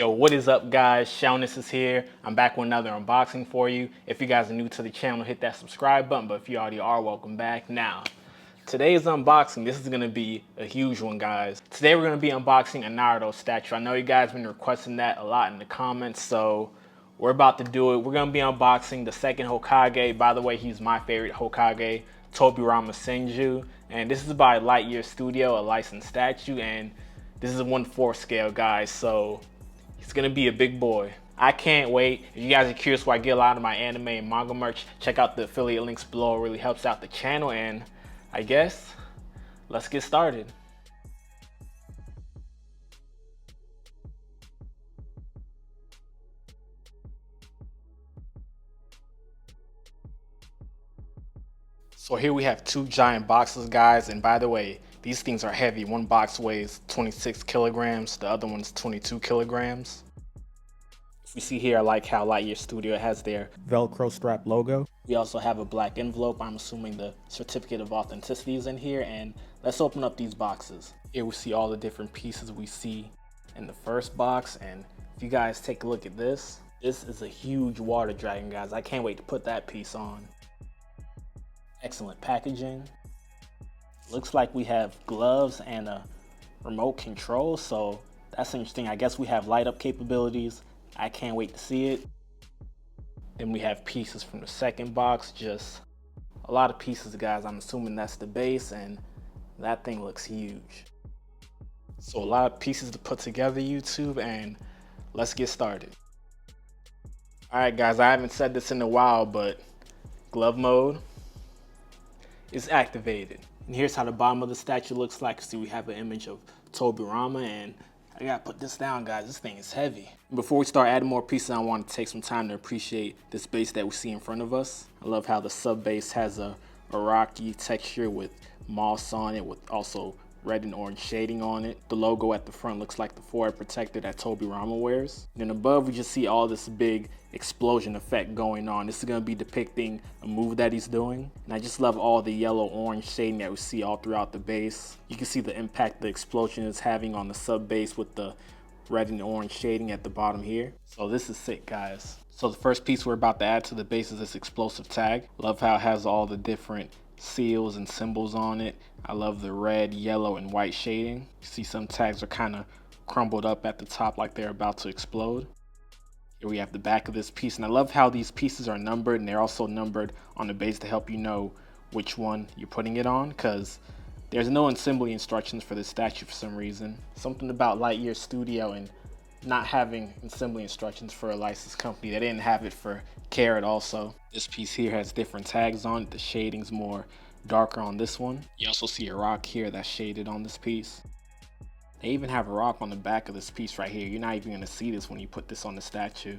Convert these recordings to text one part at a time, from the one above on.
Yo, what is up guys? Shelness is here. I'm back with another unboxing for you. If you guys are new to the channel, hit that subscribe button, but if you already are, welcome back. Now, today's unboxing, this is going to be a huge one, guys. Today we're going to be unboxing a Naruto statue. I know you guys have been requesting that a lot in the comments, so we're about to do it. We're going to be unboxing the second Hokage. By the way, he's my favorite Hokage, Tobirama Senju, and this is by Lightyear Studio, a licensed statue, and this is a 1/4 scale, guys, so it's gonna be a big boy. I can't wait. If you guys are curious where I get a lot of my anime and manga merch, check out the affiliate links below. It really helps out the channel, and I guess let's get started. So here we have two giant boxes, guys, and by the way, these things are heavy. One box weighs 26 kilograms, the other one's 22 kilograms. If we see here, I like how Lightyear Studio has their Velcro strap logo. We also have a black envelope. I'm assuming the certificate of authenticity is in here, and let's open up these boxes. Here we see all the different pieces we see in the first box, and if you guys take a look at this is a huge water dragon, guys. I can't wait to put that piece on. Excellent packaging. Looks like we have gloves and a remote control, so that's interesting. I guess we have light up capabilities. I can't wait to see it. Then we have pieces from the second box, just a lot of pieces, guys. I'm assuming that's the base, and that thing looks huge. So a lot of pieces to put together, YouTube, and let's get started. All right, guys, I haven't said this in a while, but glove mode is activated. And here's how the bottom of the statue looks like. See, we have an image of Tobirama, and I gotta put this down, guys. This thing is heavy. Before we start adding more pieces, I want to take some time to appreciate this base that we see in front of us. I love how the sub base has a rocky texture with moss on it, with also red and orange shading on it. The logo at the front looks like the forehead protector that Tobirama wears. And then above, we just see all this big explosion effect going on. This is going to be depicting a move that he's doing. And I just love all the yellow-orange shading that we see all throughout the base. You can see the impact the explosion is having on the sub base with the red and orange shading at the bottom here. So this is sick, guys. So the first piece we're about to add to the base is this explosive tag. Love how it has all the different seals and symbols on it. I love the red, yellow, and white shading. You see some tags are kind of crumbled up at the top like they're about to explode. Here we have the back of this piece, and I love how these pieces are numbered, and they're also numbered on the base to help you know which one you're putting it on, because there's no assembly instructions for this statue for some reason. Something about Lightyear Studio and not having assembly instructions for a licensed company. They didn't have it for Carrot also. This piece here has different tags on it. The shading's more darker on this one. You also see a rock here that's shaded on this piece. They even have a rock on the back of this piece right here. You're not even gonna see this when you put this on the statue.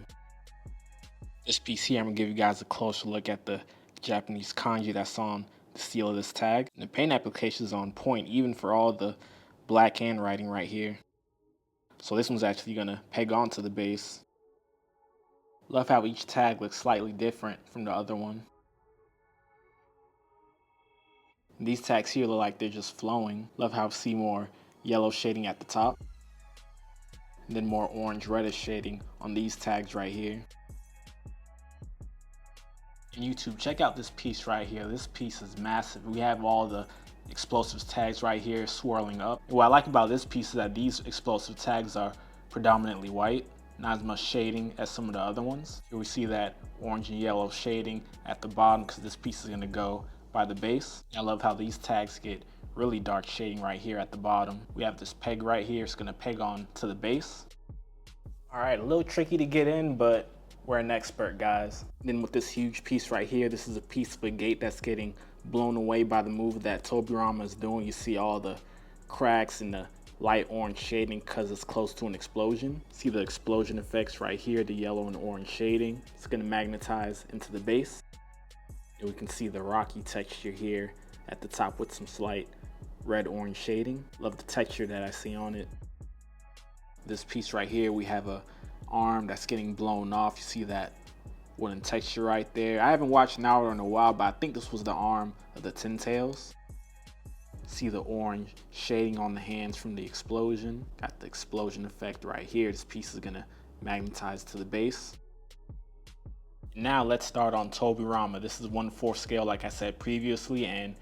This piece here, I'm gonna give you guys a closer look at the Japanese kanji that's on the seal of this tag. And the paint application is on point, even for all the black handwriting right here. So this one's actually gonna peg onto the base. Love how each tag looks slightly different from the other one. And these tags here look like they're just flowing. Love how I see more yellow shading at the top. And then more orange reddish shading on these tags right here. And YouTube, check out this piece right here. This piece is massive. We have all the explosives tags right here swirling up. And what I like about this piece is that these explosive tags are predominantly white, not as much shading as some of the other ones. Here we see that orange and yellow shading at the bottom because this piece is going to go by the base. I love how these tags get really dark shading right here at the bottom. We have this peg right here. It's going to peg on to the base. All right, a little tricky to get in, but we're an expert, guys. And then with this huge piece right here, this is a piece of a gate that's getting blown away by the move that Tobirama is doing. You see all the cracks and the light orange shading because it's close to an explosion. See the explosion effects right here, the yellow and orange shading. It's going to magnetize into the base. And we can see the rocky texture here at the top with some slight red orange shading. Love the texture that I see on it. This piece right here, we have a arm that's getting blown off. You see that wooden texture right there. I haven't watched Naruto in a while, but I think this was the arm of the Ten Tails. See the orange shading on the hands from the explosion. Got the explosion effect right here. This piece is gonna magnetize to the base. Now let's start on Tobirama. This is 1/4 scale like I said previously, and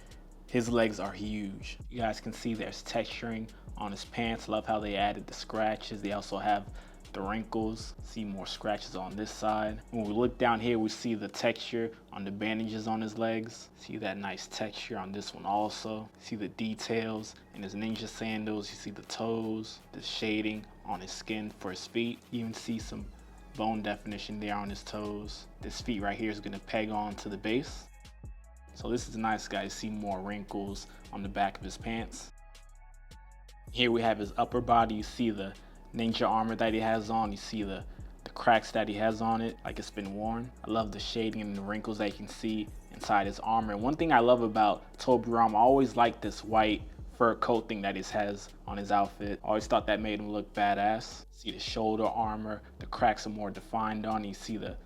his legs are huge. You guys can see there's texturing on his pants. Love how they added the scratches. They also have the wrinkles. See more scratches on this side. When we look down here, we see the texture on the bandages on his legs. See that nice texture on this one also. See the details in his ninja sandals. You see the toes, the shading on his skin for his feet. You even see some bone definition there on his toes. This feet right here is gonna peg on to the base. So this is nice, guys. See more wrinkles on the back of his pants. Here we have his upper body. You see the ninja armor that he has on. You see the cracks that he has on it, like it's been worn. I love the shading and the wrinkles that you can see inside his armor. And one thing I love about Tobirama, I always like this white fur coat thing that he has on his outfit. I always thought that made him look badass. See the shoulder armor, the cracks are more defined on it. You see the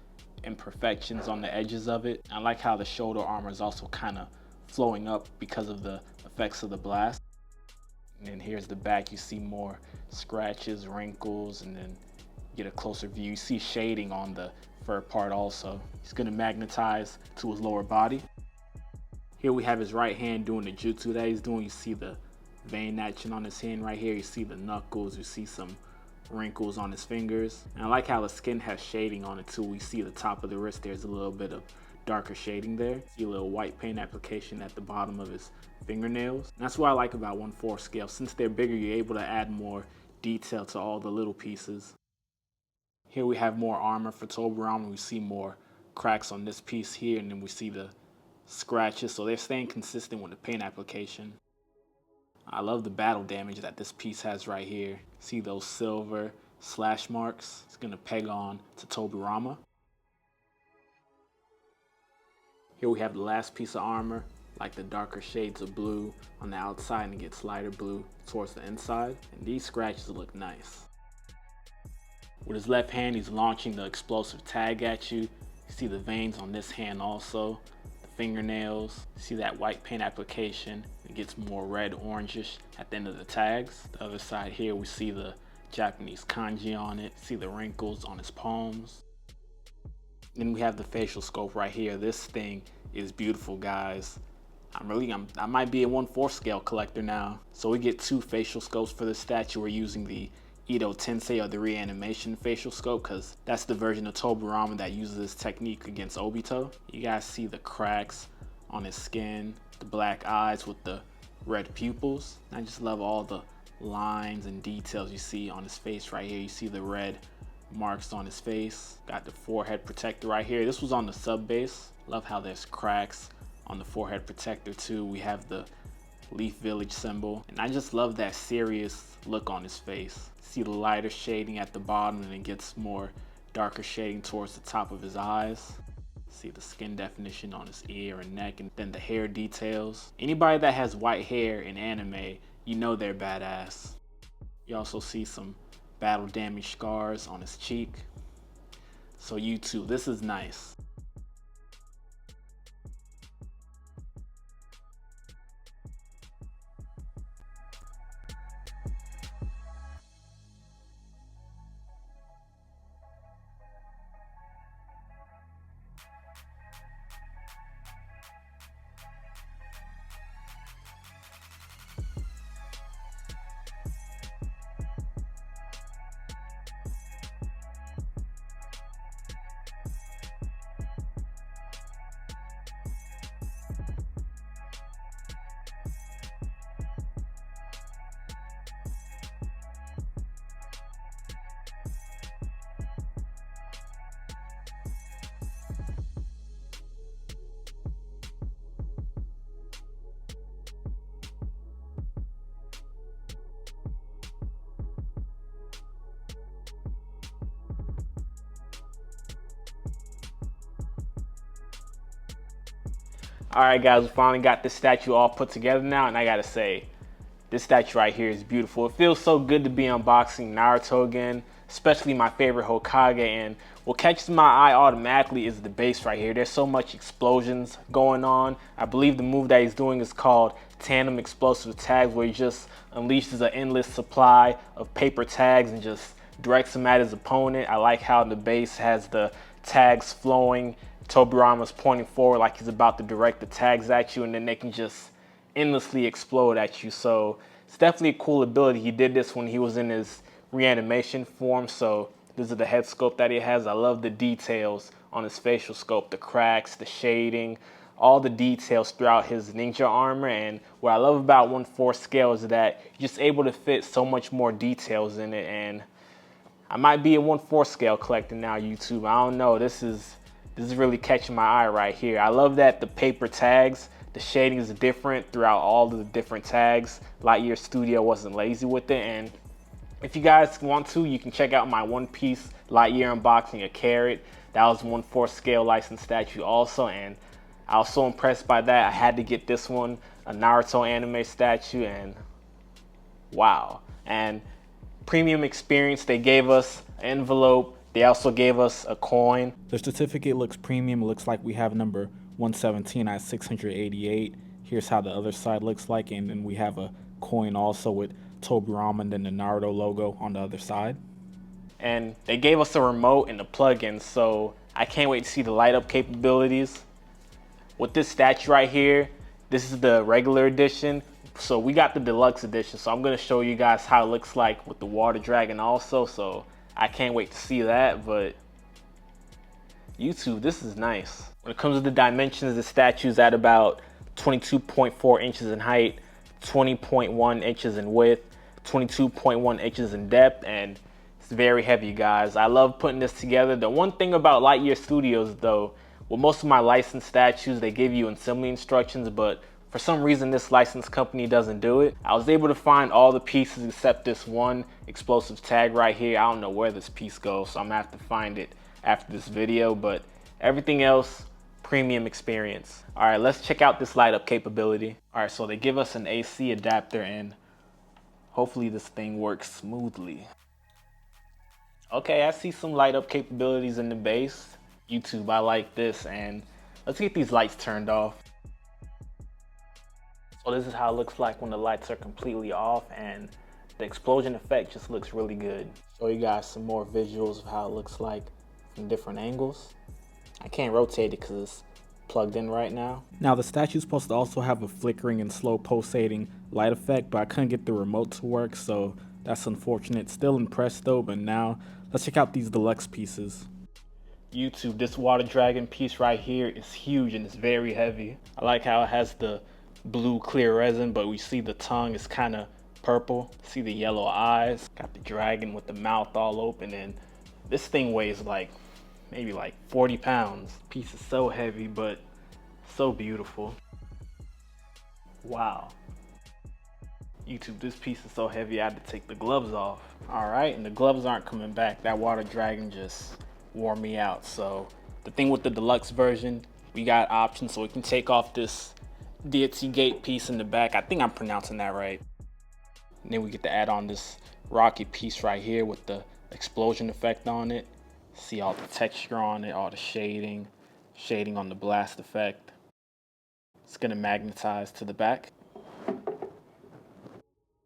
imperfections on the edges of it. I like how the shoulder armor is also kind of flowing up because of the effects of the blast. And then here's the back. You see more scratches, wrinkles, and then get a closer view. You see shading on the fur part also. He's gonna magnetize to his lower body. Here we have his right hand doing the jutsu that he's doing. You see the vein action on his hand right here. You see the knuckles. You see some wrinkles on his fingers. And I like how the skin has shading on it too. We see the top of the wrist, there's a little bit of darker shading there. See a little white paint application at the bottom of his fingernails. And that's what I like about 1/4 scale. Since they're bigger, you're able to add more detail to all the little pieces. Here we have more armor for Tobirama. We see more cracks on this piece here, and then we see the scratches. So they're staying consistent with the paint application. I love the battle damage that this piece has right here. See those silver slash marks? It's gonna peg on to Tobirama. Here we have the last piece of armor, like the darker shades of blue on the outside, and it gets lighter blue towards the inside. And these scratches look nice. With his left hand, he's launching the explosive tag at you. You see the veins on this hand also, the fingernails. See that white paint application. It gets more red orangish at the end of the tags. The other side here, we see the Japanese kanji on it. See the wrinkles on his palms. Then we have the facial sculpt right here. This thing is beautiful, guys. I might be a 1/4 scale collector now. So we get 2 facial sculpts for this statue. We're using the Edo Tensei, or the reanimation facial sculpt, because that's the version of Tobirama that uses this technique against Obito. You guys see the cracks on his skin, the black eyes with the red pupils. I just love all the lines and details you see on his face right here. You see the red marks on his face. Got the forehead protector right here. This was on the sub base. Love how there's cracks on the forehead protector too. We have the Leaf Village symbol, and I just love that serious look on his face. See the lighter shading at the bottom, and it gets more darker shading towards the top of his eyes. See the skin definition on his ear and neck, and then the hair details. Anybody that has white hair in anime, you know they're badass. You also see some battle damage scars on his cheek. So you too, this is nice. All right, guys, we finally got this statue all put together now, and I gotta say, this statue right here is beautiful. It feels so good to be unboxing Naruto again, especially my favorite Hokage. And what catches my eye automatically is the base right here. There's so much explosions going on. I believe the move that he's doing is called Tandem Explosive Tags, where he just unleashes an endless supply of paper tags and just directs them at his opponent. I like how the base has the tags flowing. Tobirama's pointing forward like he's about to direct the tags at you, and then they can just endlessly explode at you. So it's definitely a cool ability. He did this when he was in his reanimation form. So this is the head sculpt that he has. I love the details on his facial sculpt, the cracks, the shading, all the details throughout his ninja armor. And what I love about 1/4 scale is that you're just able to fit so much more details in it. And I might be a 1/4 scale collector now, YouTube. I don't know. This is really catching my eye right here. I love that the paper tags, the shading is different throughout all the different tags. Lightyear Studio wasn't lazy with it. And if you guys want to, you can check out my One Piece Lightyear unboxing of Carrot. That was 1/4 scale licensed statue also, and I was so impressed by that. I had to get this one, a Naruto anime statue, and wow. And premium experience, they gave us an envelope. They also gave us a coin. The certificate looks premium. It looks like we have number 117 at 688. Here's how the other side looks like, and then we have a coin also with Tobirama and then the Naruto logo on the other side. And they gave us a remote and a plug-in, so I can't wait to see the light up capabilities. With this statue right here, this is the regular edition. So we got the deluxe edition, so I'm gonna show you guys how it looks like with the water dragon also. So I can't wait to see that. But YouTube, this is nice. When it comes to the dimensions, the statue's at about 22.4 inches in height, 20.1 inches in width, 22.1 inches in depth, and it's very heavy, guys. I love putting this together. The one thing about Lightyear Studios though, with most of my licensed statues, they give you assembly instructions, but for some reason this licensed company doesn't do it. I was able to find all the pieces except this one explosive tag right here. I don't know where this piece goes, so I'm gonna have to find it after this video, but everything else, premium experience. All right, let's check out this light up capability. All right, so they give us an AC adapter, and hopefully this thing works smoothly. Okay, I see some light up capabilities in the base. YouTube, I like this, and let's get these lights turned off. So this is how it looks like when the lights are completely off, and the explosion effect just looks really good. Show you guys some more visuals of how it looks like from different angles. I can't rotate it because it's plugged in right now. Now the statue's supposed to also have a flickering and slow pulsating light effect, but I couldn't get the remote to work, so that's unfortunate. Still impressed though, but now let's check out these deluxe pieces. YouTube, this water dragon piece right here is huge and it's very heavy. I like how it has the blue clear resin, but we see the tongue is kind of purple. See the yellow eyes. Got the dragon with the mouth all open, and this thing weighs like maybe like 40 pounds. Piece is so heavy, but so beautiful. Wow. YouTube, this piece is so heavy I had to take the gloves off. All right, and the gloves aren't coming back. That water dragon just wore me out. So the thing with the deluxe version, we got options so we can take off this deity gate piece in the back. I think I'm pronouncing that right. And then we get to add on this rocky piece right here with the explosion effect on it. See all the texture on it, all the shading on the blast effect. It's gonna magnetize to the back.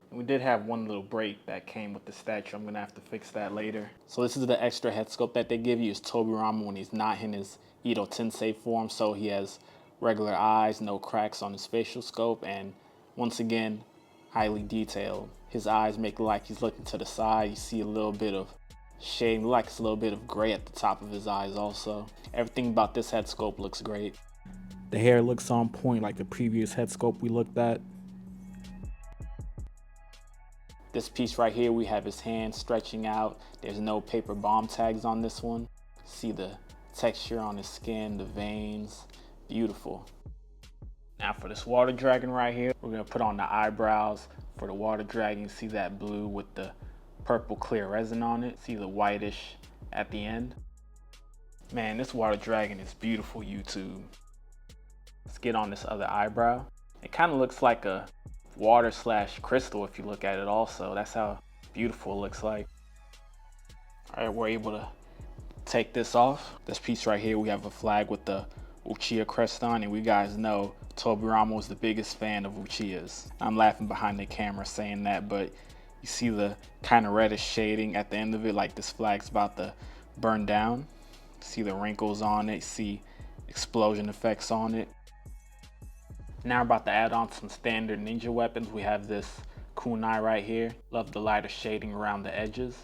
We did have one little break that came with the statue. I'm gonna have to fix that later. So this is the extra head sculpt that they give you. It's Tobirama when he's not in his Edo Tensei form. So he has regular eyes, no cracks on his facial sculpt, and once again, highly detailed. His eyes make it like he's looking to the side. You see a little bit of shading, like it's a little bit of gray at the top of his eyes also. Everything about this head sculpt looks great. The hair looks on point like the previous head sculpt we looked at. This piece right here, we have his hand stretching out. There's no paper bomb tags on this one. See the texture on his skin, the veins, beautiful. Now for this water dragon right here, we're gonna put on the eyebrows. For the water dragon, see that blue with the purple clear resin on it. See the whitish at the end. Man, this water dragon is beautiful, YouTube. Let's get on this other eyebrow. It kind of looks like a water/crystal if you look at it also. That's how beautiful it looks like. All right, we're able to take this off. This piece right here, we have a flag with the Uchiha crest on, and we guys know Tobirama was the biggest fan of Uchiha's. I'm laughing behind the camera saying that, but you see the kind of reddish shading at the end of it, like this flag's about to burn down. See the wrinkles on it, see explosion effects on it. Now we're about to add on some standard ninja weapons. We have this kunai right here. Love the lighter shading around the edges.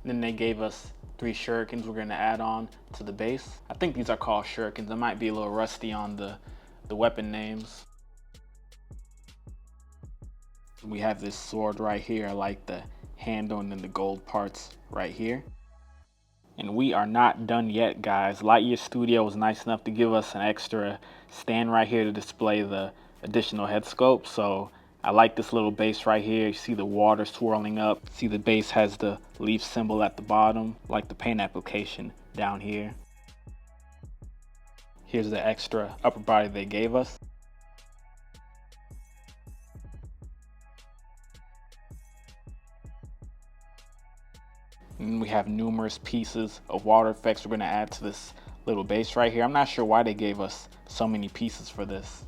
Then they gave us 3 shurikens we're gonna add on to the base. I think these are called shurikens. I might be a little rusty on the weapon names. We have this sword right here. I like the handle and then the gold parts right here. And we are not done yet, guys. Lightyear Studio was nice enough to give us an extra stand right here to display the additional head sculpt. So I like this little base right here. You see the water swirling up. See the base has the leaf symbol at the bottom, like the paint application down here. Here's the extra upper body they gave us. And we have numerous pieces of water effects we're going to add to this little base right here. I'm not sure why they gave us so many pieces for this.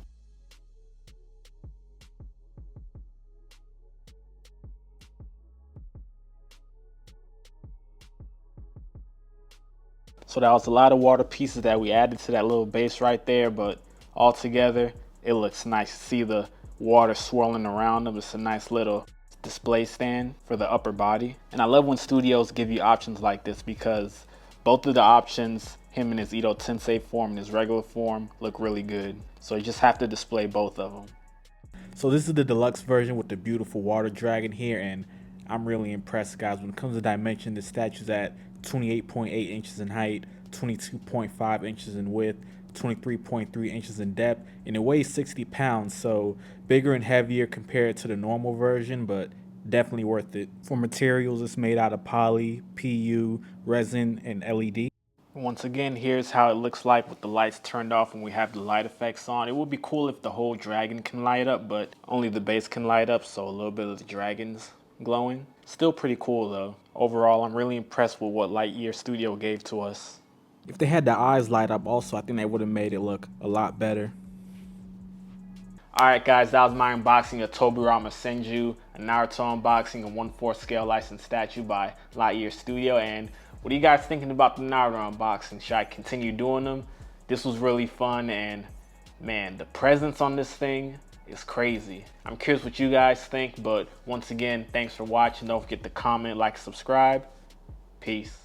So that was a lot of water pieces that we added to that little base right there, but all together it looks nice. See the water swirling around them. It's a nice little display stand for the upper body. And I love when studios give you options like this, because both of the options, him in his Ito Tensei form and his regular form, look really good. So you just have to display both of them. So this is the deluxe version with the beautiful water dragon here, and I'm really impressed, guys. When it comes to dimension, the statue's at 28.8 inches in height, 22.5 inches in width, 23.3 inches in depth, and it weighs 60 pounds, so bigger and heavier compared to the normal version, but definitely worth it. For materials, it's made out of poly, PU, resin, and LED. Once again, here's how it looks like with the lights turned off and we have the light effects on. It would be cool if the whole dragon can light up, but only the base can light up, so a little bit of the dragon's glowing. Still pretty cool though. Overall, I'm really impressed with what Lightyear Studio gave to us. If they had the eyes light up also, I think they would have made it look a lot better. Alright guys, that was my unboxing of Tobirama Senju, a Naruto unboxing, a 1/4 scale licensed statue by Lightyear Studio. And what are you guys thinking about the Naruto unboxing? Should I continue doing them? This was really fun, and man, the presence on this thing is crazy. I'm curious what you guys think, but once again, thanks for watching. Don't forget to comment, like, subscribe. Peace.